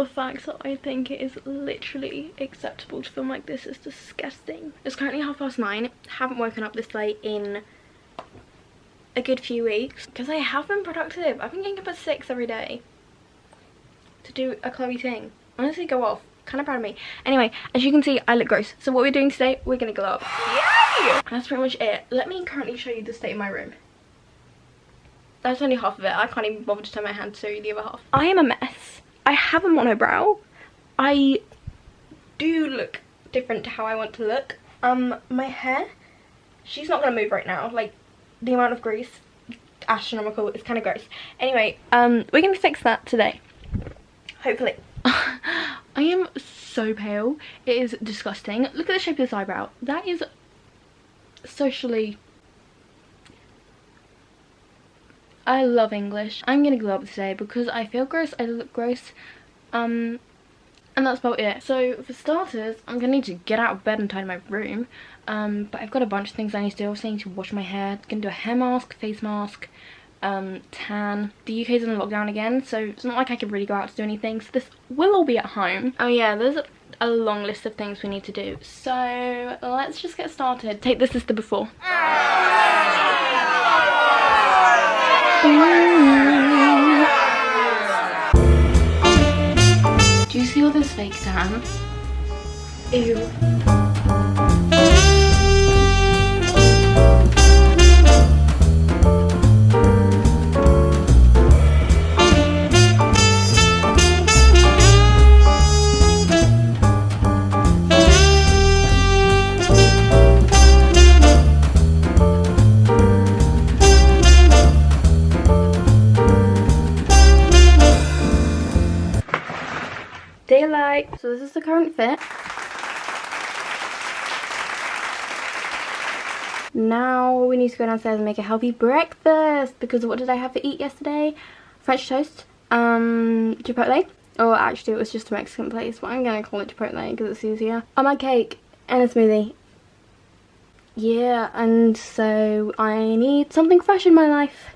The fact that I think it is literally acceptable to film like this is disgusting. It's currently 9:30. Haven't woken up this late in a good few weeks because I have been productive. I've been getting up at 6 every day to do a Chloe thing. Honestly, go off. Kind of proud of me. Anyway, as you can see, I look gross. So what we're doing today, we're gonna glow up. Yay! That's pretty much it. Let me currently show you the state of my room. That's only half of it. I can't even bother to turn my hand to show you the other half. I am a mess. I have a monobrow. I do look different to how I want to look. My hair, she's not gonna move right now. Like, the amount of grease, astronomical. It's kind of gross. Anyway, we're gonna fix that today, hopefully. I am so pale. It is disgusting. Look at the shape of this eyebrow. That is socially... I love English. I'm gonna glow up today because I feel gross, I look gross, and that's about it. So for starters, I'm gonna need to get out of bed and tidy my room, but I've got a bunch of things I need to do. Obviously I need to wash my hair, gonna do a hair mask, face mask, tan. The UK's in lockdown again, so it's not like I could really go out to do anything, so this will all be at home. Oh yeah, there's a long list of things we need to do, so let's just get started. Take this as the before. Do you see all this fake tan? Ew. Daylight. So this is the current fit. Now we need to go downstairs and make a healthy breakfast because what did I have to eat yesterday? French toast, Chipotle, or actually it was just a Mexican place, but I'm gonna call it Chipotle because it's easier. My cake and a smoothie. Yeah, and so I need something fresh in my life.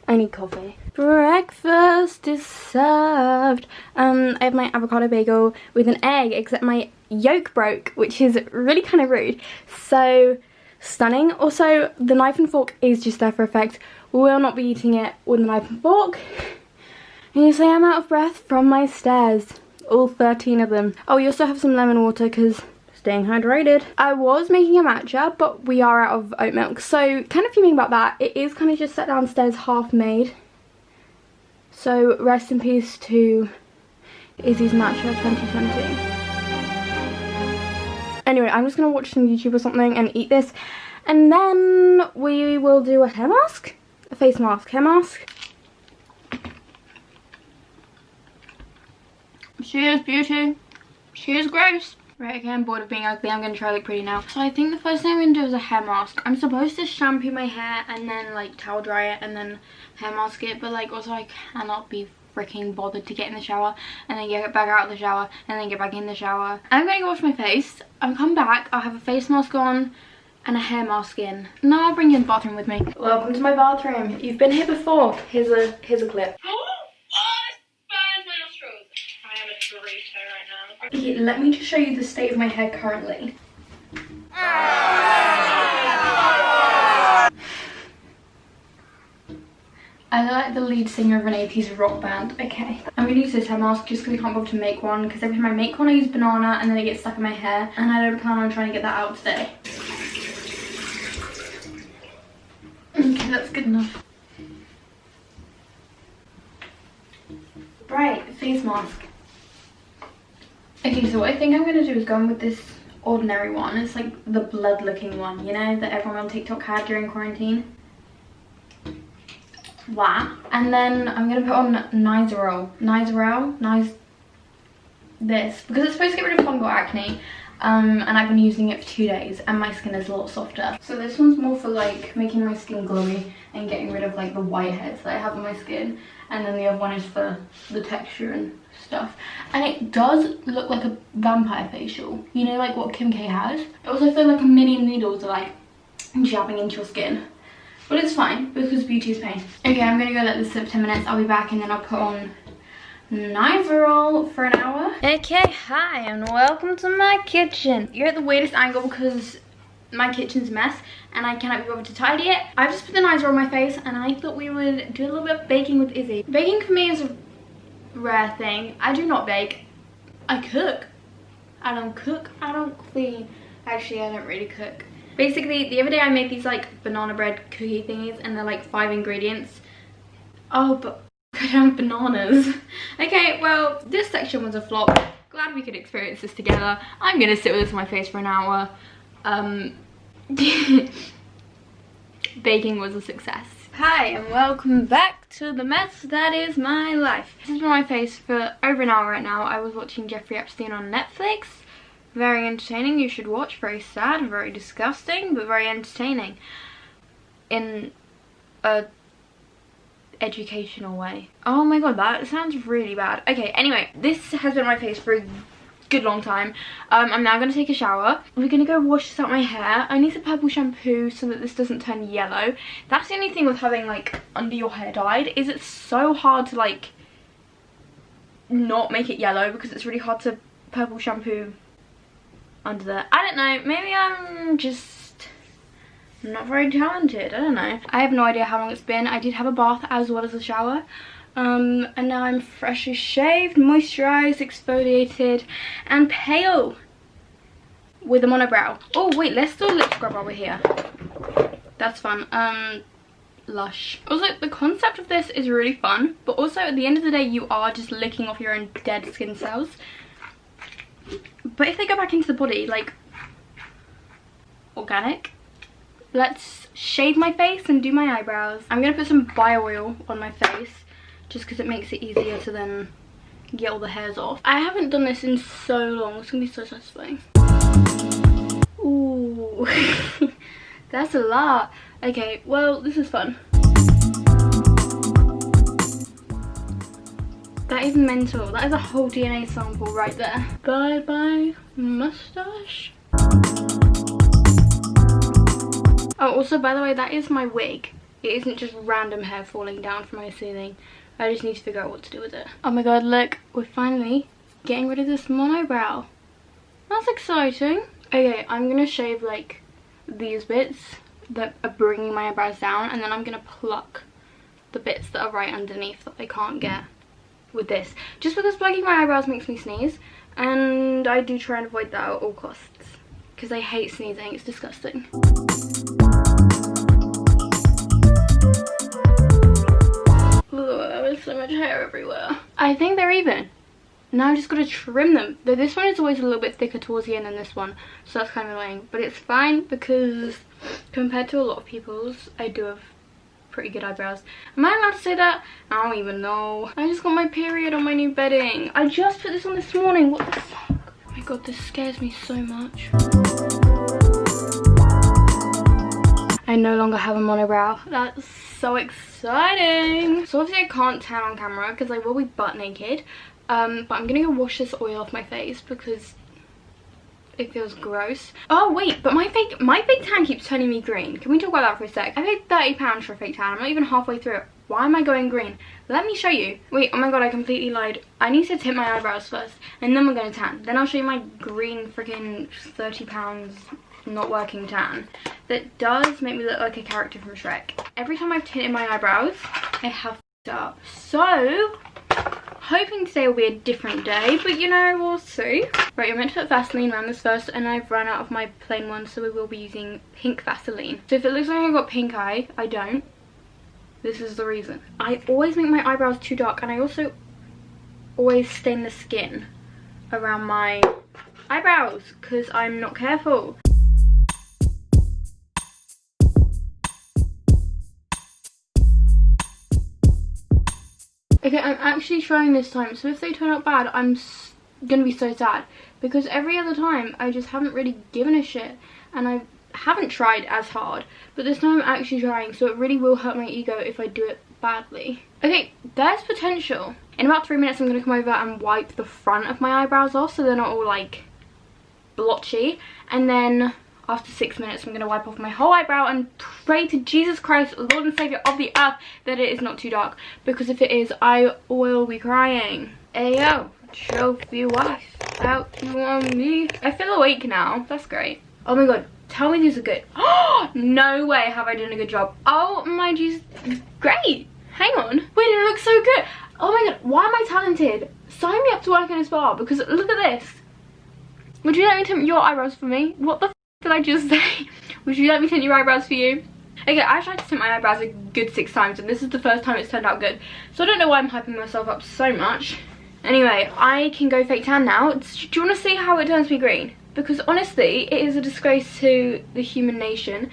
I need coffee. Breakfast is served. I have my avocado bagel with an egg, except my yolk broke, which is really kind of rude. So stunning. Also, the knife and fork is just there for effect. Will not be eating it with a knife and fork. And you say I'm out of breath from my stairs. All 13 of them. Oh, we also have some lemon water because staying hydrated. I was making a matcha, but we are out of oat milk. So kind of fuming about that. It is kind of just set downstairs half made. So rest in peace to Izzy's matcha 2020. Anyway, I'm just going to watch some YouTube or something and eat this. And then we will do a hair mask? A face mask. Hair mask. She is beauty. She is gross. Right, okay, I'm bored of being ugly. I'm going to try to look pretty now. So I think the first thing I'm going to do is a hair mask. I'm supposed to shampoo my hair and then like towel dry it and then hair mask it. But like also I cannot be freaking bothered to get in the shower and then get back out of the shower and then get back in the shower. I'm going to wash my face. I'll come back. I'll have a face mask on and a hair mask in. Now I'll bring you in the bathroom with me. Welcome to my bathroom. You've been here before. Here's a clip. Okay, let me just show you the state of my hair currently. I look like the lead singer of an 80s rock band. Okay, I'm gonna use this hair mask just because I can't bother to make one, because every time I make one I use banana and then it gets stuck in my hair, and I don't plan on trying to get that out today. Okay, that's good enough. Right, face mask. Okay, so what I think I'm going to do is go in with this ordinary one. It's like the blood looking one, you know, that everyone on TikTok had during quarantine. That. And then I'm going to put on this, because it's supposed to get rid of fungal acne. And I've been using it for 2 days and my skin is a lot softer. So this one's more for like making my skin glowy and getting rid of like the whiteheads that I have on my skin. And then the other one is for the texture and stuff. And it does look like a vampire facial. You know, like what Kim K has. It also feels like a million needles are like jabbing into your skin. But it's fine because beauty is pain. Okay, I'm gonna go let this sit for 10 minutes. I'll be back and then I'll put on knife roll for an hour. Okay, hi and welcome to my kitchen. You're at the weirdest angle because my kitchen's a mess and I cannot be bothered to tidy it. I just put the knife roll on my face and I thought we would do a little bit of baking with Izzy. Baking for me is a rare thing. I do not bake. I cook. I don't cook. I don't clean. Actually, I don't really cook. Basically, the other day I made these like banana bread cookie thingies and they're like 5 ingredients. Oh, but I don't have bananas. Okay, well, this section was a flop. Glad we could experience this together. I'm gonna sit with this on my face for an hour. Baking was a success. Hi and welcome back to the mess that is my life. This has been my face for over an hour right now. I was watching Jeffrey Epstein on Netflix. Very entertaining, you should watch. Very sad, very disgusting, but very entertaining. In a educational way. Oh my god, that sounds really bad. Okay, anyway, this has been my face for a good long time. I'm now going to take a shower. We're going to go wash this out my hair. I need some purple shampoo so that this doesn't turn yellow. That's the only thing with having like under your hair dyed, is it's so hard to like not make it yellow because it's really hard to purple shampoo under there. I don't know, maybe I'm just not very talented, I don't know. I have no idea how long it's been. I did have a bath as well as a shower. And now I'm freshly shaved, moisturised, exfoliated, and pale with a monobrow. Oh wait, let's do a lip scrub while we're here. That's fun. Lush. Also, the concept of this is really fun, but also at the end of the day you are just licking off your own dead skin cells. But if they go back into the body, like, organic. Let's shave my face and do my eyebrows. I'm going to put some bio oil on my face, just because it makes it easier to then get all the hairs off. I haven't done this in so long. It's going to be so satisfying. Ooh. That's a lot. Okay, well, this is fun. That is mental. That is a whole DNA sample right there. Bye bye mustache. Oh, also, by the way, that is my wig. It isn't just random hair falling down from my ceiling. I just need to figure out what to do with it. Oh my god, look, we're finally getting rid of this monobrow. That's exciting. Okay, I'm gonna shave like these bits that are bringing my eyebrows down, and then I'm gonna pluck the bits that are right underneath that I can't get with this, just because plucking my eyebrows makes me sneeze, and I do try and avoid that at all costs because I hate sneezing. It's disgusting. There's so much hair everywhere. I think they're even. Now I just gotta trim them. Though this one is always a little bit thicker towards the end than this one, so that's kind of annoying, but it's fine because compared to a lot of people's, I do have pretty good eyebrows. Am I allowed to say that? I don't even know. I just got my period on my new bedding. I just put this on this morning. What the fuck? Oh my god, this scares me so much. I no longer have a monobrow. That's so exciting. So obviously I can't tan on camera because I will be butt naked. But I'm gonna go wash this oil off my face because it feels gross. Oh wait, but my fake tan keeps turning me green. Can we talk about that for a sec? I paid £30 for a fake tan. I'm not even halfway through it. Why am I going green? Let me show you. Wait, oh my god, I completely lied. I need to tint my eyebrows first and then we're gonna tan. Then I'll show you my green freaking £30 not working tan that does make me look like a character from Shrek. Every time I've tinted my eyebrows, I have f***ed up. So hoping today will be a different day, but you know, we'll see. Right, you're meant to put Vaseline around this first, and I've run out of my plain one, so we will be using pink Vaseline. So if it looks like I got pink eye, I don't. This is the reason. I always make my eyebrows too dark, and I also always stain the skin around my eyebrows because I'm not careful. Okay, I'm actually trying this time, so if they turn out bad, I'm gonna be so sad. Because every other time, I just haven't really given a shit. And I haven't tried as hard. But this time I'm actually trying, so it really will hurt my ego if I do it badly. Okay, there's potential. In about 3 minutes, I'm gonna come over and wipe the front of my eyebrows off so they're not all, like, blotchy. And then after 6 minutes, I'm gonna wipe off my whole eyebrow and pray to Jesus Christ, Lord and Saviour of the earth, that it is not too dark. Because if it is, I will be crying. Ayo, trophy wife, out you on me. I feel awake now. That's great. Oh my god, tell me these are good. Oh, no way have I done a good job. Oh my jeez, great. Hang on. Wait, it looks so good. Oh my god, why am I talented? Sign me up to work in a spa because look at this. Would you let me tint your eyebrows for me? What the f did I just say? Would you let me tint your eyebrows for you? Okay, I tried to tint my eyebrows a good 6 times and this is the first time it's turned out good. So I don't know why I'm hyping myself up so much. Anyway, I can go fake tan now. Do you want to see how it turns me green? Because honestly, it is a disgrace to the human nation.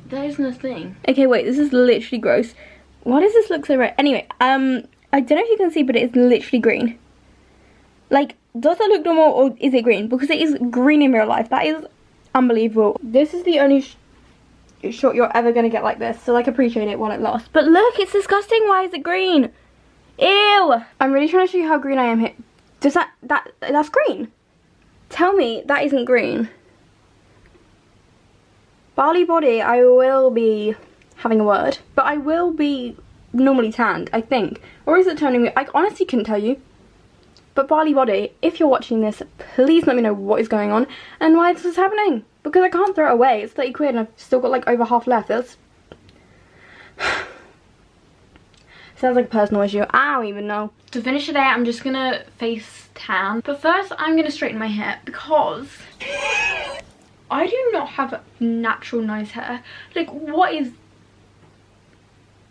That isn't a thing. Okay, wait, this is literally gross. Why does this look so red? Anyway, I don't know if you can see, but it is literally green. Like, does that look normal or is it green? Because it is green in real life. That is unbelievable. This is the only shot you're ever going to get like this. So, like, appreciate it while it lasts. But look, it's disgusting. Why is it green? Ew. I'm really trying to show you how green I am here. Does that's green? Tell me that isn't green. Barley body, I will be having a word. But I will be normally tanned, I think. Or is it turning me? I honestly couldn't tell you. But Barley body, if you're watching this, please let me know what is going on and why this is happening. Because I can't throw it away. It's 30 quid and I've still got like over half left. That's... sounds like a personal issue. I don't even know. To finish today, I'm just gonna face tan. But first, I'm gonna straighten my hair because I do not have natural nice hair. Like, what is...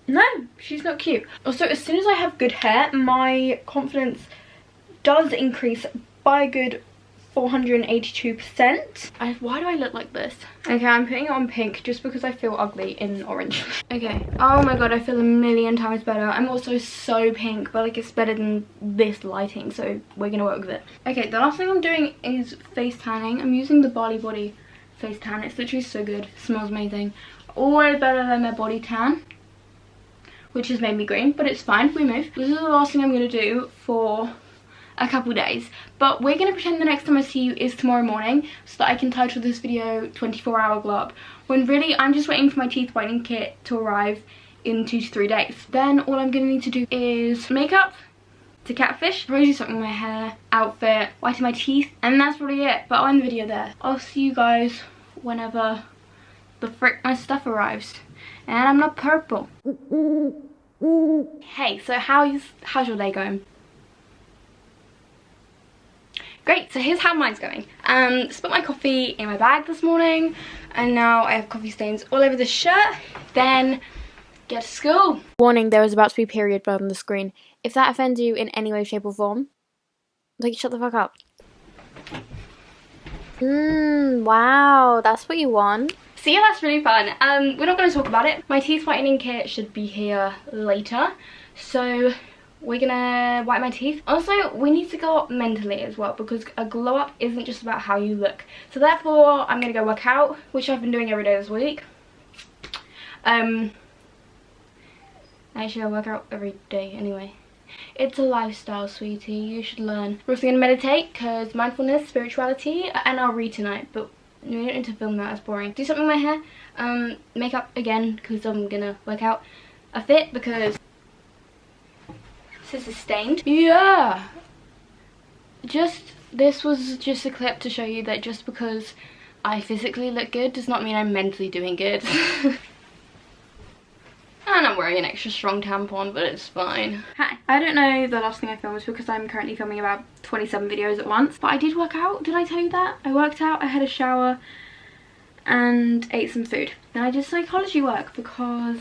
No, she's not cute. Also, as soon as I have good hair, my confidence does increase by a good 482%. Why do I look like this? Okay, I'm putting it on pink just because I feel ugly in orange. Okay, oh my god, I feel a million times better. I'm also so pink, but like it's better than this lighting, so we're gonna work with it. Okay, the last thing I'm doing is face tanning. I'm using the Barley Body face tan. It's literally so good. It smells amazing. Always better than their body tan, which has made me green, but it's fine. We move. This is the last thing I'm gonna do for a couple days, but we're gonna pretend the next time I see you is tomorrow morning so that I can title this video 24-hour glow up, when really I'm just waiting for my teeth whitening kit to arrive in 2 to 3 days. Then all I'm gonna need to do is makeup to catfish, probably do something with my hair, outfit, whiten my teeth, and that's probably it. But I'll end the video there. I'll see you guys whenever the frick my stuff arrives and I'm not purple. Hey, so how's your day going? Great, so here's how mine's going. Spilled my coffee in my bag this morning and now I have coffee stains all over the shirt. Then get to school. Warning, there is about to be period blood on the screen. If that offends you in any way, shape or form, like, shut the fuck up. Wow, that's what you want. So yeah, that's really fun. We're not going to talk about it. My teeth whitening kit should be here later, so we're gonna whiten my teeth. Also, we need to go up mentally as well because a glow up isn't just about how you look. So therefore, I'm gonna go work out, which I've been doing every day this week. Actually, I work out every day anyway. It's a lifestyle, sweetie. You should learn. We're also gonna meditate because mindfulness, spirituality, and I'll read tonight. But we don't need to film that. It's boring. Do something with my hair. Makeup again because I'm gonna work out. A fit because this is stained. Yeah. This was just a clip to show you that just because I physically look good does not mean I'm mentally doing good. And I'm wearing an extra strong tampon, but it's fine. Hi. I don't know the last thing I filmed because I'm currently filming about 27 videos at once. But I did work out. Did I tell you that? I worked out, I had a shower, and ate some food. Then I did psychology work because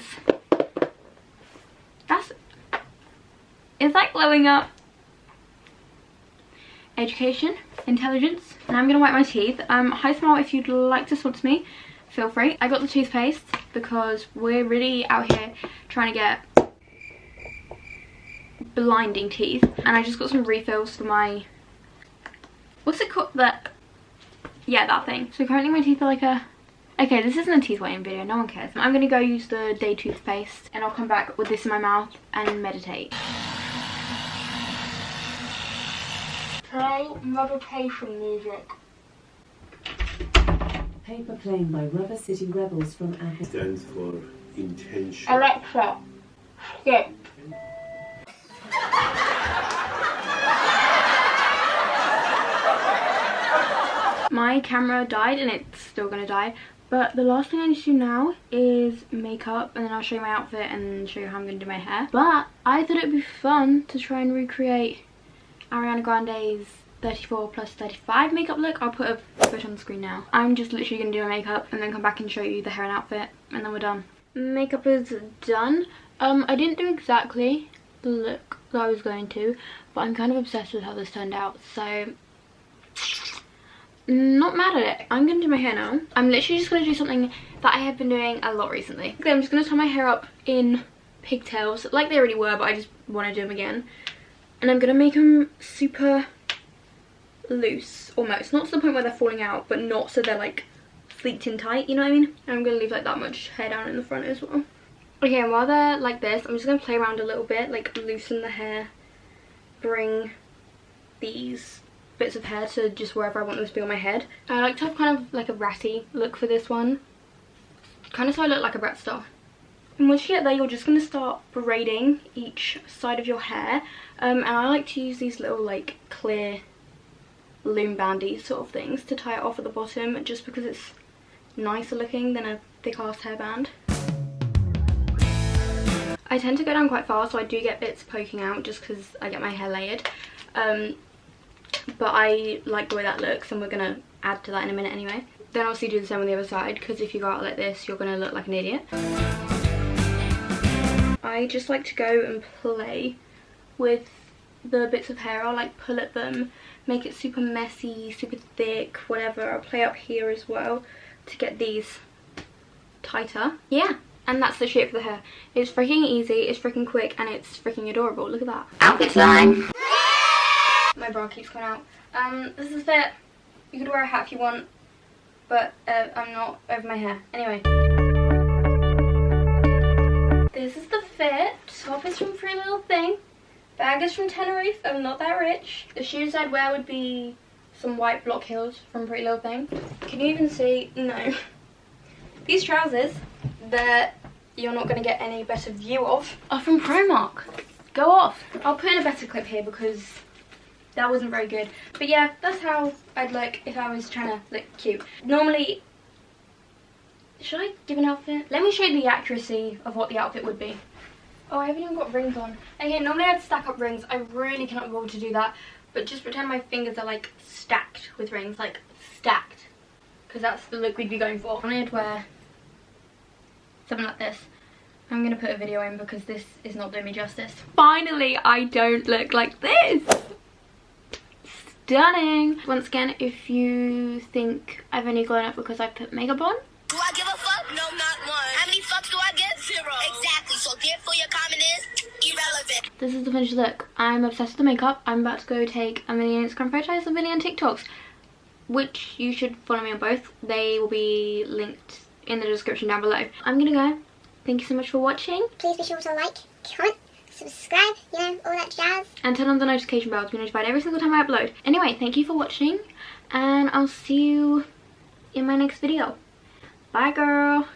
is that glowing up? Education, intelligence, and I'm gonna wipe my teeth. Hi Smile, if you'd like to sponsor me, feel free. I got the toothpaste because we're really out here trying to get blinding teeth, and I just got some refills for my, what's it called, that thing. So currently my teeth are like a, okay, this isn't a teeth whitening video, no one cares. I'm gonna go use the day toothpaste and I'll come back with this in my mouth and meditate. Play meditation music. Paper plane by Rubber City Rebels from Apple. Stands for intention. Alexa, skip. my camera died and it's still gonna die. But the last thing I need to do now is makeup, and then I'll show you my outfit and show you how I'm gonna do my hair. But I thought it'd be fun to try and recreate Ariana Grande's 34+35 makeup look. I'll put a photo on the screen now. I'm just literally gonna do my makeup and then come back and show you the hair and outfit, and then we're done. Makeup is done. I didn't do exactly the look that I was going to, but I'm kind of obsessed with how this turned out, so not mad at it. I'm gonna do my hair now. I'm literally just gonna do something that I have been doing a lot recently. Okay, I'm just gonna tie my hair up in pigtails like they already were, but I just want to do them again. And I'm gonna make them super loose, almost. Not to the point where they're falling out, but not so they're like sleeked in tight, you know what I mean? And I'm gonna leave like that much hair down in the front as well. Okay, and while they're like this, I'm just gonna play around a little bit, like loosen the hair, bring these bits of hair to just wherever I want them to be on my head. I like to have kind of like a ratty look for this one, kind of so I look like a brat star. And once you get there, you're just going to start braiding each side of your hair, and I like to use these little like clear loom bandy sort of things to tie it off at the bottom, just because it's nicer looking than a thick ass hairband. I tend to go down quite far, so I do get bits poking out just because I get my hair layered. But I like the way that looks, and we're going to add to that in a minute anyway. Then obviously do the same on the other side, because if you go out like this, you're going to look like an idiot. I just like to go and play with the bits of hair. I'll like pull at them, make it super messy, super thick, whatever. I'll play up here as well to get these tighter. Yeah, and that's the shape of the hair. It's freaking easy, it's freaking quick, and it's freaking adorable. Look at that. Outfit time! My bra keeps coming out. This is it. You could wear a hat if you want, but I'm not over my hair. Anyway. This is the fit. Top is from Pretty Little Thing. Bag is from Tenerife. I'm not that rich. The shoes I'd wear would be some white block heels from Pretty Little Thing. Can you even see? No. These trousers that you're not going to get any better view of are from Primark. Go off. I'll put in a better clip here because that wasn't very good. But yeah, that's how I'd look if I was trying to look cute. Normally, should I give an outfit? Let me show you the accuracy of what the outfit would be. Oh, I haven't even got rings on. Okay, normally I'd stack up rings. I really cannot be able to do that. But just pretend my fingers are like stacked with rings, like stacked. Because that's the look we'd be going for. I'd wear something like this. I'm going to put a video in because this is not doing me justice. Finally, I don't look like this. Stunning. Once again, if you think I've only grown up because I put makeup on. Do I give a fuck? No, not one. How many fucks do I give? 0. Exactly, so therefore your comment is irrelevant. This is the finished look. I'm obsessed with the makeup. I'm about to go take a million Instagram photos, a million TikToks, which you should follow me on both. They will be linked in the description down below. I'm gonna go. Thank you so much for watching. Please be sure to like, comment, subscribe, you know, all that jazz. And turn on the notification bell to be notified every single time I upload. Anyway, thank you for watching, and I'll see you in my next video. Bye, girl.